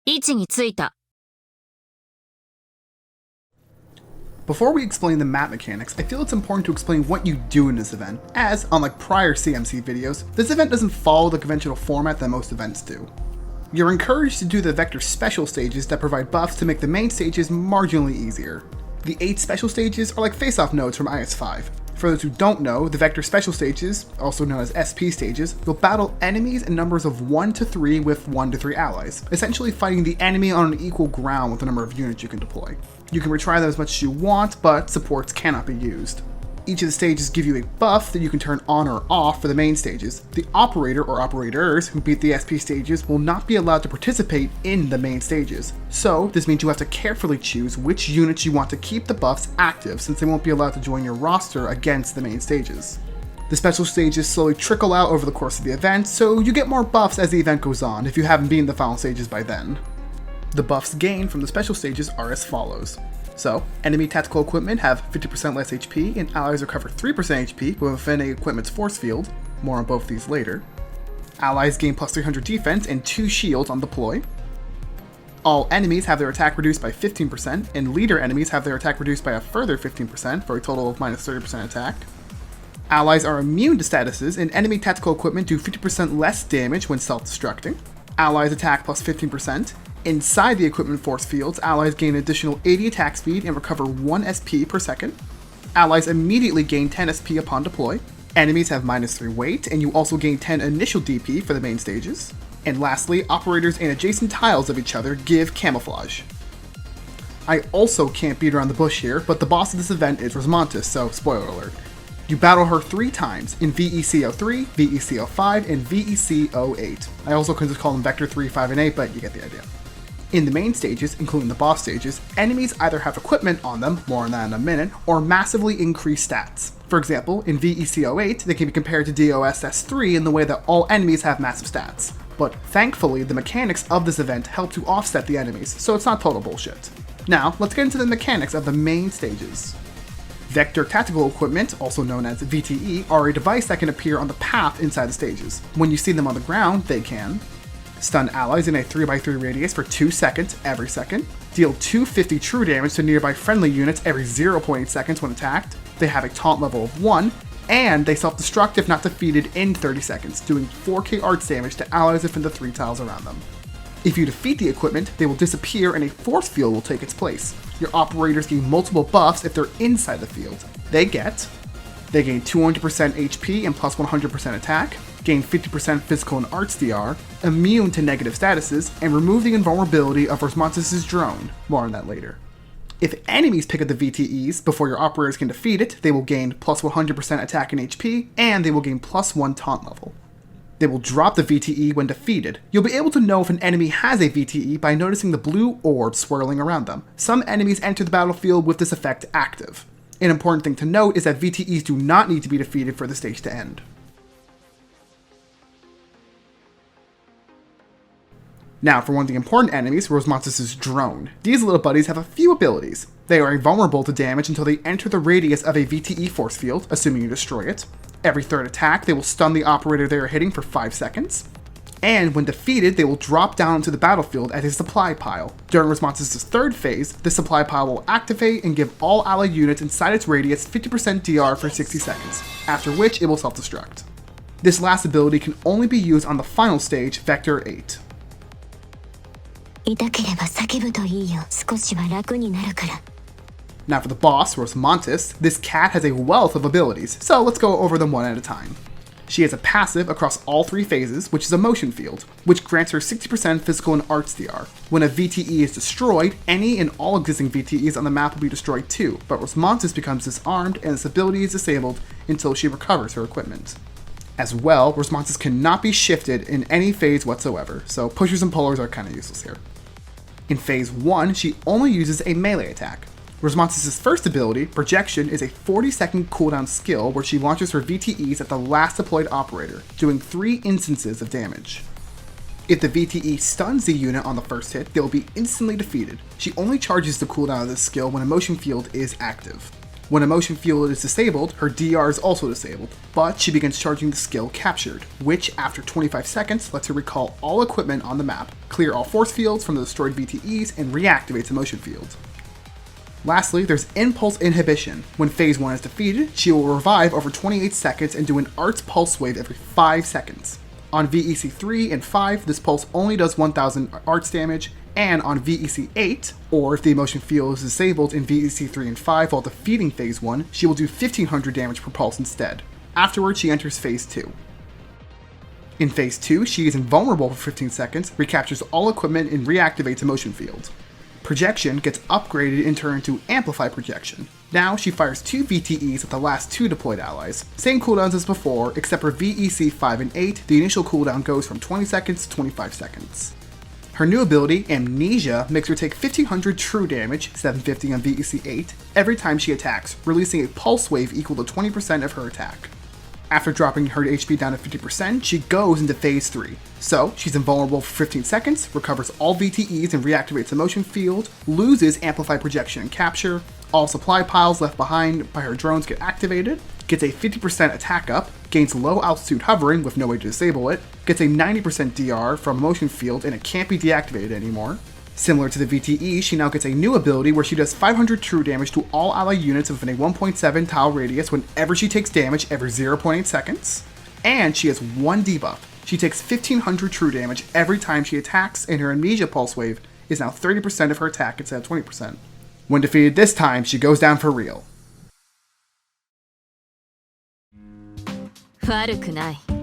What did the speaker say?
位置についた。 Before we explain the map mechanics, I feel it's important to explain what you do in this event, as, unlike prior CMC videos, this event doesn't follow the conventional format that most events do. You're encouraged to do the Vector special stages that provide buffs to make the main stages marginally easier. The 8 special stages are like face-off nodes from IS-5. For those who don't know, the Vector special stages, also known as SP stages, will battle enemies in numbers of 1 to 3 with 1 to 3 allies, essentially fighting the enemy on an equal ground with the number of units you can deploy. You can retry them as much as you want, but supports cannot be used. Each of the stages give you a buff that you can turn on or off for the main stages. The operator or operators who beat the SP stages will not be allowed to participate in the main stages. So this means you have to carefully choose which units you want to keep the buffs active, since they won't be allowed to join your roster against the main stages. The special stages slowly trickle out over the course of the event, so you get more buffs as the event goes on if you haven't beaten the final stages by then. The buffs gained from the special stages are as follows. So, enemy tactical equipment have 50% less HP, and allies recover 3% HP within an equipment's force field. More on both these later. Allies gain plus 300 defense and 2 shields on deploy. All enemies have their attack reduced by 15%, and leader enemies have their attack reduced by a further 15% for a total of minus 30% attack. Allies are immune to statuses, and enemy tactical equipment do 50% less damage when self-destructing. Allies attack plus 15%. Inside the equipment force fields, allies gain an additional 80 attack speed and recover 1 SP per second. Allies immediately gain 10 SP upon deploy. Enemies have minus 3 weight, and you also gain 10 initial DP for the main stages. And lastly, operators and adjacent tiles of each other give camouflage. I also can't beat around the bush here, but the boss of this event is Rosmantis, so spoiler alert. You battle her 3 times in VEC-03, VEC-05, and VEC-08. I also could just call them Vector 3, 5, and 8, but you get the idea. In the main stages, including the boss stages, enemies either have equipment on them, more on that in a minute, or massively increased stats. For example, in VEC-08, they can be compared to DOS-S3 in the way that all enemies have massive stats. But thankfully, the mechanics of this event help to offset the enemies, so it's not total bullshit. Now, let's get into the mechanics of the main stages. Vector Tactical Equipment, also known as VTE, are a device that can appear on the path inside the stages. When you see them on the ground, they can stun allies in a 3x3 radius for 2 seconds every second, deal 250 true damage to nearby friendly units every 0.8 seconds when attacked, they have a taunt level of 1, and they self-destruct if not defeated in 30 seconds, doing 4k arts damage to allies within the 3 tiles around them. If you defeat the equipment, they will disappear and a force field will take its place. Your operators gain multiple buffs if they're inside the field. They gain 200% HP and plus 100% attack, gain 50% physical and arts DR, immune to negative statuses, and remove the invulnerability of Rosmantis' drone. More on that later. If enemies pick up the VTEs before your operators can defeat it, they will gain plus 100% attack and HP, and they will gain plus 1 taunt level. They will drop the VTE when defeated. You'll be able to know if an enemy has a VTE by noticing the blue orb swirling around them. Some enemies enter the battlefield with this effect active. An important thing to note is that VTEs do not need to be defeated for the stage to end. Now, for one of the important enemies, Rosmantis' drone. These little buddies have a few abilities. They are invulnerable to damage until they enter the radius of a VTE force field, assuming you destroy it. Every third attack, they will stun the operator they are hitting for 5 seconds. And when defeated, they will drop down into the battlefield as a supply pile. During Rosmantis' third phase, the supply pile will activate and give all allied units inside its radius 50% DR for 60 seconds, after which it will self-destruct. This last ability can only be used on the final stage, Vector 8. Now for the boss, Rosmantis, this cat has a wealth of abilities, so let's go over them one at a time. She has a passive across all 3 phases, which is a motion field, which grants her 60% physical and arts DR. When a VTE is destroyed, any and all existing VTEs on the map will be destroyed too, but Rosmantis becomes disarmed and this ability is disabled until she recovers her equipment. As well, Rosmantis cannot be shifted in any phase whatsoever, so pushers and pullers are kinda useless here. In phase 1, she only uses a melee attack. Rosmantis' first ability, Projection, is a 40-second cooldown skill where she launches her VTEs at the last deployed operator, doing 3 instances of damage. If the VTE stuns the unit on the first hit, they will be instantly defeated. She only charges the cooldown of this skill when a motion field is active. When a motion field is disabled, her DR is also disabled, but she begins charging the skill Captured, which after 25 seconds lets her recall all equipment on the map, clear all force fields from the destroyed VTEs, and reactivates a motion field. Lastly, there's Impulse Inhibition. When Phase 1 is defeated, she will revive over 28 seconds and do an Arts Pulse Wave every 5 seconds. On VEC 3 and 5, this pulse only does 1000 Arts damage, and on VEC 8, or if the emotion field is disabled in VEC 3 and 5 while defeating Phase 1, she will do 1500 damage per pulse instead. Afterwards, she enters Phase 2. In Phase 2, she is invulnerable for 15 seconds, recaptures all equipment, and reactivates a motion field. Projection gets upgraded in turn to Amplify Projection. Now she fires 2 VTEs at the last 2 deployed allies. Same cooldowns as before, except for VEC 5 and 8, the initial cooldown goes from 20 seconds to 25 seconds. Her new ability, Amnesia, makes her take 1500 true damage, 750 on VEC 8, every time she attacks, releasing a pulse wave equal to 20% of her attack. After dropping her HP down to 50%, she goes into Phase 3. So, she's invulnerable for 15 seconds, recovers all VTEs and reactivates a motion field, loses Amplify Projection and Capture, all supply piles left behind by her drones get activated, gets a 50% attack up, gains low altitude hovering with no way to disable it, gets a 90% DR from a motion field and it can't be deactivated anymore. Similar to the VTE, she now gets a new ability where she does 500 true damage to all ally units within a 1.7 tile radius whenever she takes damage every 0.8 seconds. And she has one debuff. She takes 1500 true damage every time she attacks, and her Amnesia Pulse Wave is now 30% of her attack instead of 20%. When defeated this time, she goes down for real. 悪くない。